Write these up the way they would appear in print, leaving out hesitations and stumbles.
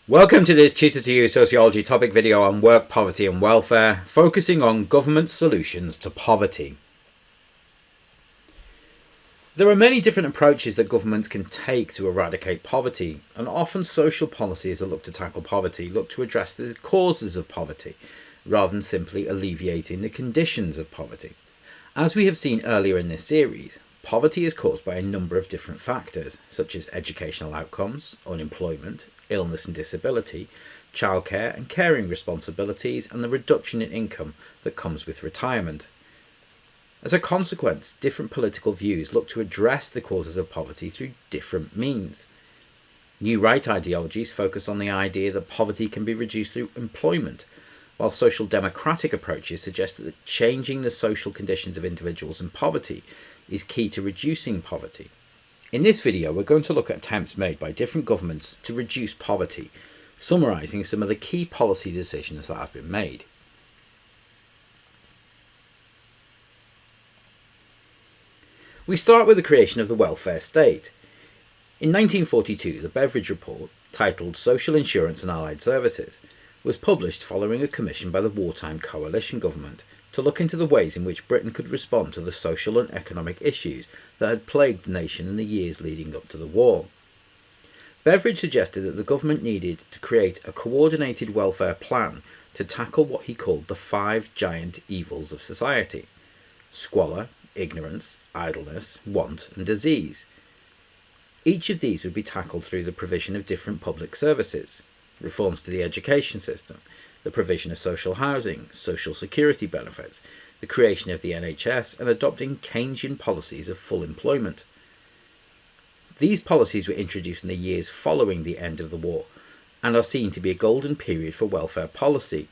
Welcome to this Tutor to You Sociology topic video on work, poverty and welfare, focusing on government solutions to poverty. There are many different approaches that governments can take to eradicate poverty, and often social policies that look to tackle poverty look to address the causes of poverty, rather than simply alleviating the conditions of poverty. As we have seen earlier in this series, poverty is caused by a number of different factors, such as educational outcomes, unemployment, illness and disability, childcare and caring responsibilities, and the reduction in income that comes with retirement. As a consequence, different political views look to address the causes of poverty through different means. New right ideologies focus on the idea that poverty can be reduced through employment, while social democratic approaches suggest that changing the social conditions of individuals in poverty is key to reducing poverty. In this video, we're going to look at attempts made by different governments to reduce poverty, summarising some of the key policy decisions that have been made. We start with the creation of the welfare state. In 1942, the Beveridge Report, titled Social Insurance and Allied Services, was published following a commission by the wartime coalition government to look into the ways in which Britain could respond to the social and economic issues that had plagued the nation in the years leading up to the war. Beveridge suggested that the government needed to create a coordinated welfare plan to tackle what he called the 5 giant evils of society: squalor, ignorance, idleness, want and disease. Each of these would be tackled through the provision of different public services, reforms to the education system, the provision of social housing, social security benefits, the creation of the NHS, and adopting Keynesian policies of full employment. These policies were introduced in the years following the end of the war and are seen to be a golden period for welfare policy,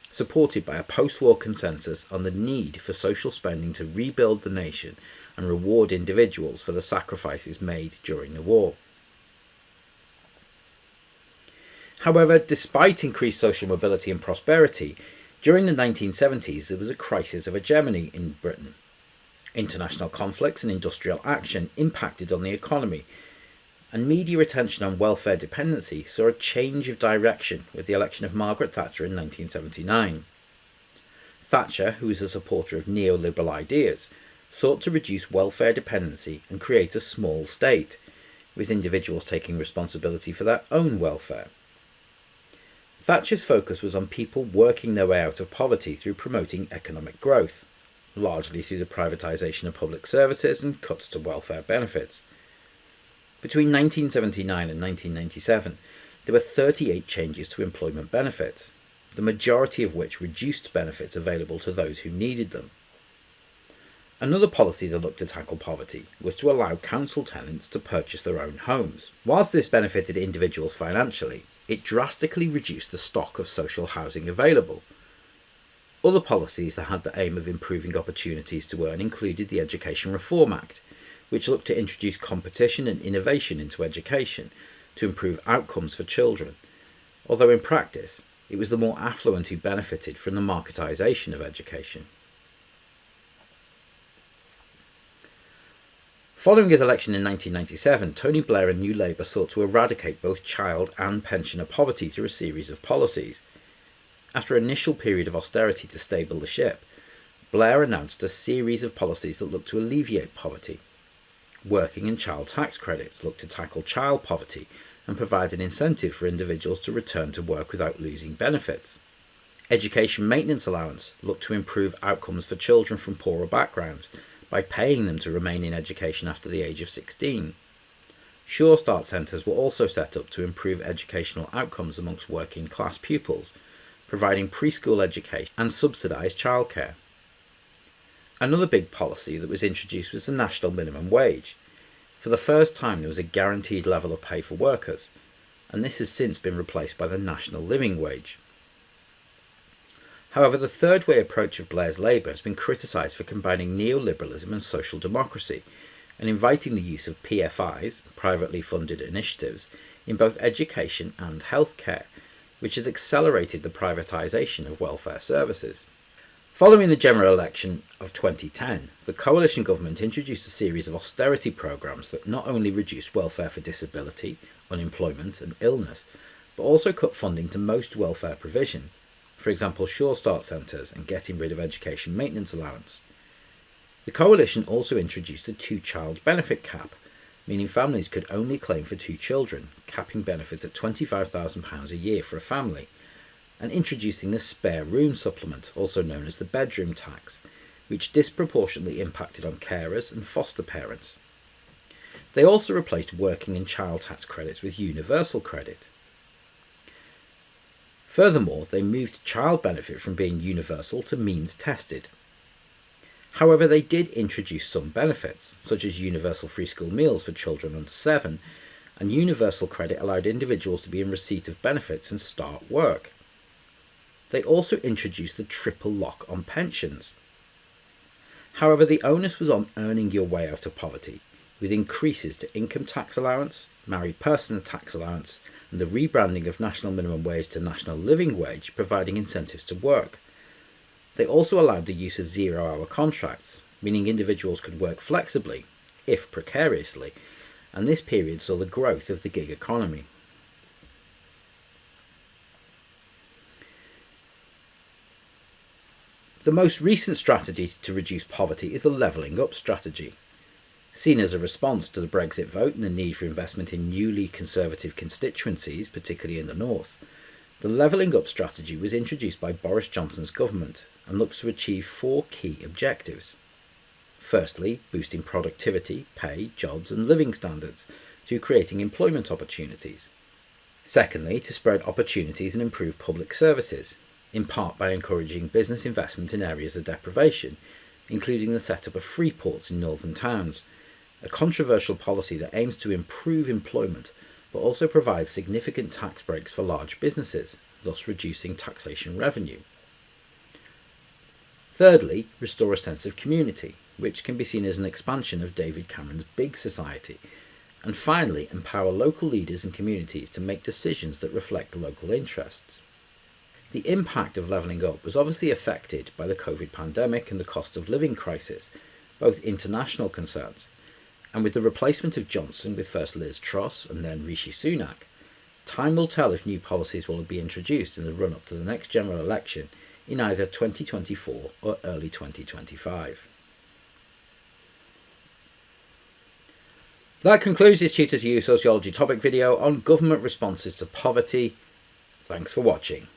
supported by a post-war consensus on the need for social spending to rebuild the nation and reward individuals for the sacrifices made during the war. However, despite increased social mobility and prosperity, during the 1970s there was a crisis of hegemony in Britain. International conflicts and industrial action impacted on the economy, and media attention on welfare dependency saw a change of direction with the election of Margaret Thatcher in 1979. Thatcher, who was a supporter of neoliberal ideas, sought to reduce welfare dependency and create a small state, with individuals taking responsibility for their own welfare. Thatcher's focus was on people working their way out of poverty through promoting economic growth, largely through the privatisation of public services and cuts to welfare benefits. Between 1979 and 1997, there were 38 changes to employment benefits, the majority of which reduced benefits available to those who needed them. Another policy that looked to tackle poverty was to allow council tenants to purchase their own homes. Whilst this benefited individuals financially, it drastically reduced the stock of social housing available. Other policies that had the aim of improving opportunities to earn included the Education Reform Act, which looked to introduce competition and innovation into education to improve outcomes for children, although in practice it was the more affluent who benefited from the marketisation of education. Following his election in 1997, Tony Blair and New Labour sought to eradicate both child and pensioner poverty through a series of policies. After an initial period of austerity to stable the ship, Blair announced a series of policies that looked to alleviate poverty. Working and child tax credits looked to tackle child poverty and provide an incentive for individuals to return to work without losing benefits. Education maintenance allowance looked to improve outcomes for children from poorer backgrounds by paying them to remain in education after the age of 16. Sure Start centres were also set up to improve educational outcomes amongst working class pupils, providing preschool education and subsidised childcare. Another big policy that was introduced was the national minimum wage. For the first time there was a guaranteed level of pay for workers, and this has since been replaced by the national living wage. However, the third way approach of Blair's Labour has been criticised for combining neoliberalism and social democracy, and inviting the use of PFIs, privately funded initiatives, in both education and healthcare, which has accelerated the privatisation of welfare services. Following the general election of 2010, the coalition government introduced a series of austerity programmes that not only reduced welfare for disability, unemployment and illness, but also cut funding to most welfare provision, for example Sure Start centres, and getting rid of education maintenance allowance. The coalition also introduced the two-child benefit cap, meaning families could only claim for 2 children, capping benefits at £25,000 a year for a family, and introducing the spare room supplement, also known as the bedroom tax, which disproportionately impacted on carers and foster parents. They also replaced working and child tax credits with universal credit. Furthermore, they moved child benefit from being universal to means tested. However, they did introduce some benefits, such as universal free school meals for children under 7, and universal credit allowed individuals to be in receipt of benefits and start work. They also introduced the triple lock on pensions. However, the onus was on earning your way out of poverty, with increases to income tax allowance, married person tax allowance, and the rebranding of national minimum wage to national living wage, providing incentives to work. They also allowed the use of zero-hour contracts, meaning individuals could work flexibly, if precariously, and this period saw the growth of the gig economy. The most recent strategy to reduce poverty is the Levelling Up strategy. Seen as a response to the Brexit vote and the need for investment in newly Conservative constituencies, particularly in the north, the Levelling Up strategy was introduced by Boris Johnson's government and looks to achieve 4 key objectives. Firstly, boosting productivity, pay, jobs and living standards through creating employment opportunities. Secondly, to spread opportunities and improve public services, in part by encouraging business investment in areas of deprivation, including the setup of free ports in northern towns, a controversial policy that aims to improve employment but also provides significant tax breaks for large businesses, thus reducing taxation revenue. Thirdly, restore a sense of community, which can be seen as an expansion of David Cameron's Big Society. And finally, empower local leaders and communities to make decisions that reflect local interests. The impact of Levelling Up was obviously affected by the COVID pandemic and the cost of living crisis, both international concerns, and with the replacement of Johnson with first Liz Truss and then Rishi Sunak, time will tell if new policies will be introduced in the run-up to the next general election in either 2024 or early 2025. That concludes this Tutor to You Sociology topic video on government responses to poverty. Thanks for watching.